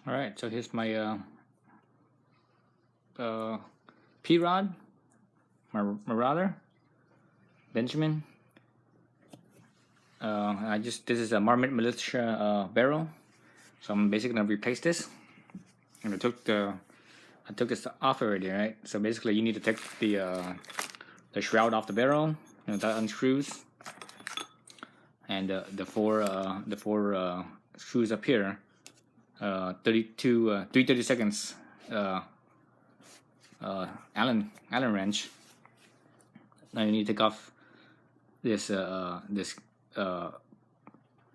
All right, so here's my P-Rod, Marauder, Benjamin. This is a Marmot Militia barrel, so I'm basically gonna replace this. And I took this off already, right? So basically, you need to take the shroud off the barrel. That unscrews, and the four screws up here. 330 seconds Allen wrench. Now you need to take off this right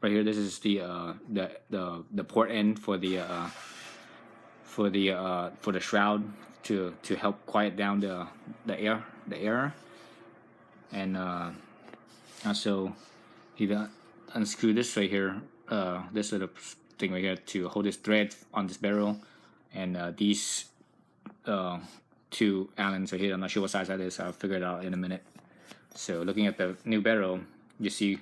here. This is the port end for the shroud to help quiet down the air, and also you unscrew this right here. This little thing right here to hold this thread on this barrel, and these two Allens right here. I'm not sure what size that is. I'll figure it out in a minute. So looking at the new barrel, you see,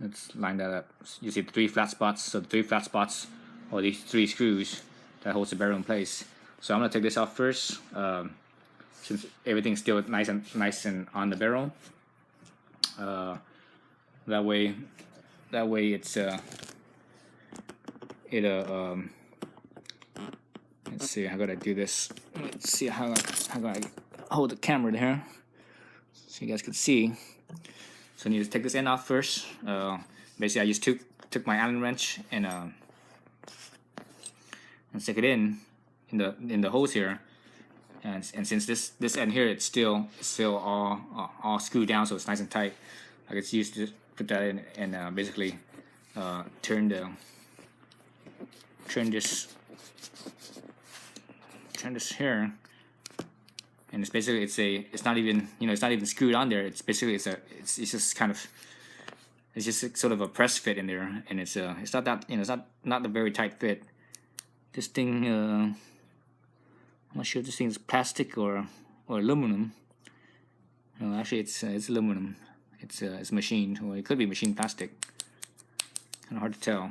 let's line that up. You see the 3 flat spots. So the 3 flat spots are these 3 screws that holds the barrel in place. So I'm gonna take this off first, since everything's still nice and on the barrel. That way it's let's see, how could I do this? Let's see how can I hold the camera there so you guys can see. So I need to take this end off first. Basically, I just took my Allen wrench and stick it in the holes here, and since this end here, it's still all screwed down, so it's nice and tight. I could use to put that in and basically turn this here, and it's basically it's not even screwed on there. It's basically it's just kind of, it's just sort of a press fit in there, and it's not that, it's not a very tight fit. This thing, I'm not sure if this thing is plastic or aluminum. No, actually it's aluminum. It's machined, or it could be machined plastic. Kind of hard to tell.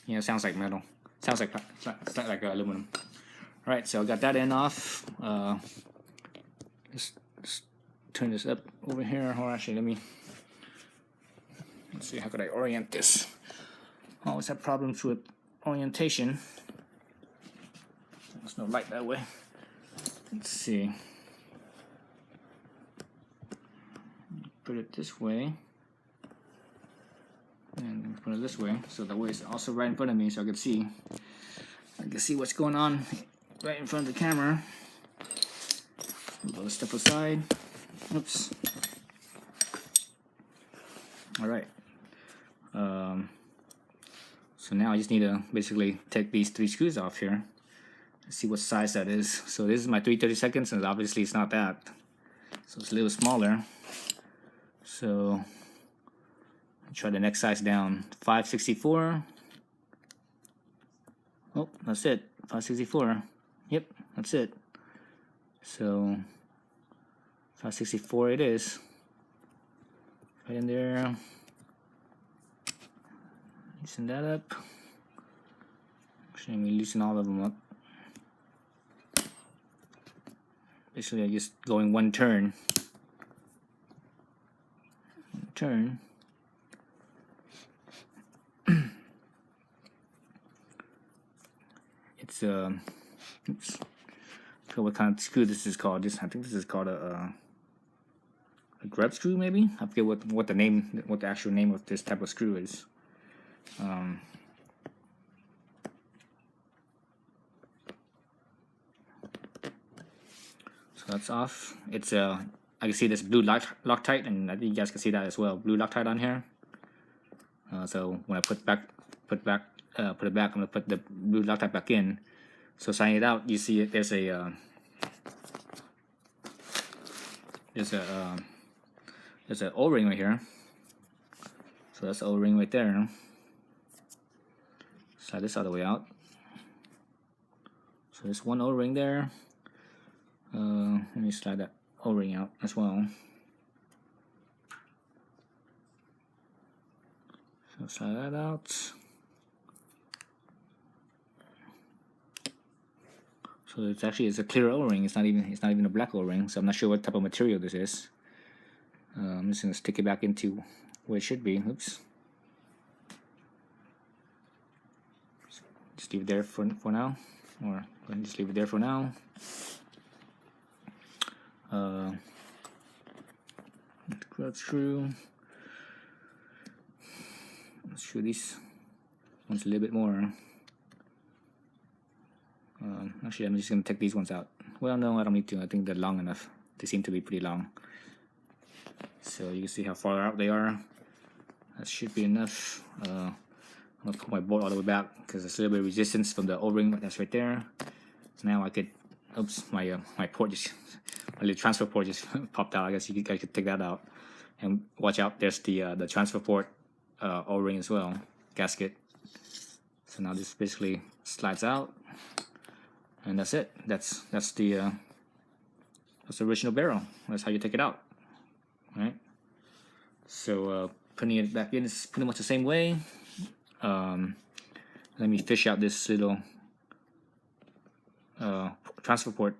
It sounds like metal. Sounds like it's not like aluminum. All right, so I got that end off. Let's turn this up over here. Or actually, let's see, how could I orient this? I always have problems with orientation. There's no light that way. Let's see. Put it this way, and put it this way, so that way it's also right in front of me, so I can see what's going on right in front of the camera. I'll step aside. Oops. All right. So now I just need to basically take these 3 screws off here. Let's see what size that is. So this is my 330 seconds, and obviously it's not that. So it's a little smaller. So I'll try the next size down. 564. Oh, that's it. 564. Yep, that's it. So 564 it is. Right in there. Loosen that up. Actually, let me loosen all of them up. Basically, I'm just going one turn. It's oops. I forget what kind of screw this is called. I think this is called a grub screw, maybe. I forget what the actual name of this type of screw is. So that's off. It's I can see this blue Loctite, and I think you guys can see that as well. Blue Loctite on here. So when I put it back, I'm gonna put the blue Loctite back in. So signing it out, you see it. There's an O-ring right here. So that's the O-ring right there. Slide this all the way out. So there's one O-ring there. Let me slide that O-ring out as well. So slide that out. So it's a clear O-ring. It's not even a black O-ring. So I'm not sure what type of material this is. I'm just gonna stick it back into where it should be. Oops. Just leave it there for now, or just leave it there for now. Go through. Let's screw these ones a little bit more. Actually, I'm just gonna take these ones out. Well, no, I don't need to. I think they're long enough. They seem to be pretty long. So you can see how far out they are. That should be enough. I'm gonna put my board all the way back because there's a little bit of resistance from the O-ring that's right there. So now I could, oops, my port just, my little transfer port just popped out. I guess you guys could take that out. And watch out, there's the transfer port O-ring as well, gasket. So now this basically slides out, and that's it. That's the original barrel. That's how you take it out, right? So putting it back in is pretty much the same way. Let me fish out this little transfer port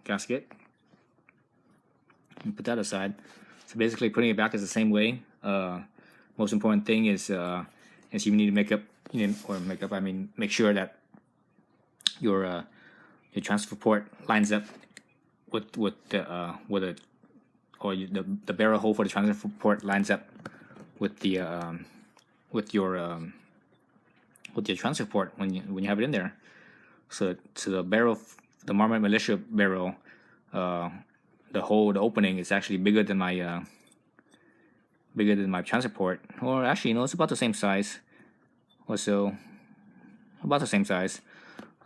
gasket and put that aside. So basically putting it back is the same way. Most important thing is you need to make sure that your transfer port lines up with the barrel hole for the transfer port lines up with your transfer port when you have it in there. So the barrel, the Marmite Militia barrel, the opening is actually bigger than my transfer port, or actually no, it's about the same size, or so, about the same size.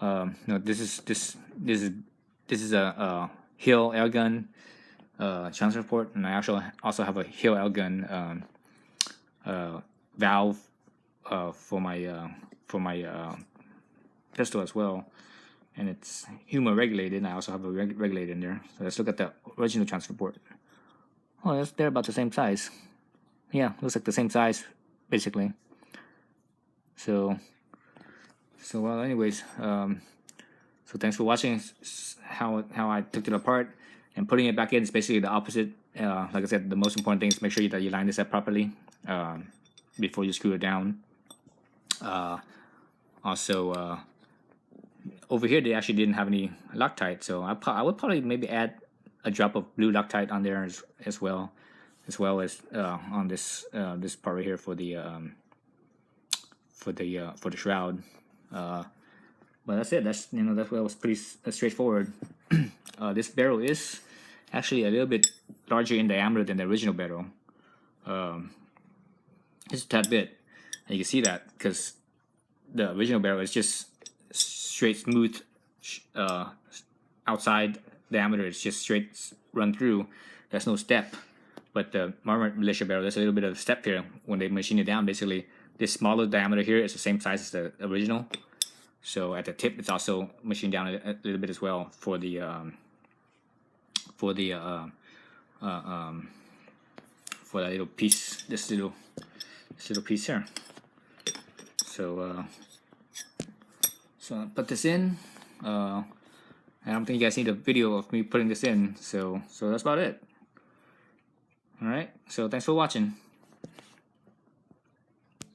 No, this is a Hill airgun transfer port, and I also have a Hill airgun valve for my pistol as well, and it's humor regulated, and I also have a regulator in there. So let's look at the original transfer port. Oh, they're about the same size. Yeah, looks like the same size basically. So well, anyways, so thanks for watching how I took it apart, and putting it back in is basically the opposite. Like I said, the most important thing is make sure that you line this up properly before you screw it down. Also, over here they actually didn't have any Loctite, so I would probably maybe add a drop of blue Loctite on there as well as on this part right here for the shroud. But that's it. That's what was pretty straightforward. This barrel is actually a little bit larger in diameter than the original barrel. Just a tad bit, and you can see that because the original barrel is just straight, smooth outside diameter. It's just straight run through. There's no step. But the Marmite Militia barrel, there's a little bit of step here when they machine it down. Basically, this smaller diameter here is the same size as the original. So at the tip, it's also machined down a little bit as well for that little piece, this little piece here. So I put this in. I don't think you guys need a video of me putting this in. So that's about it. All right. So thanks for watching.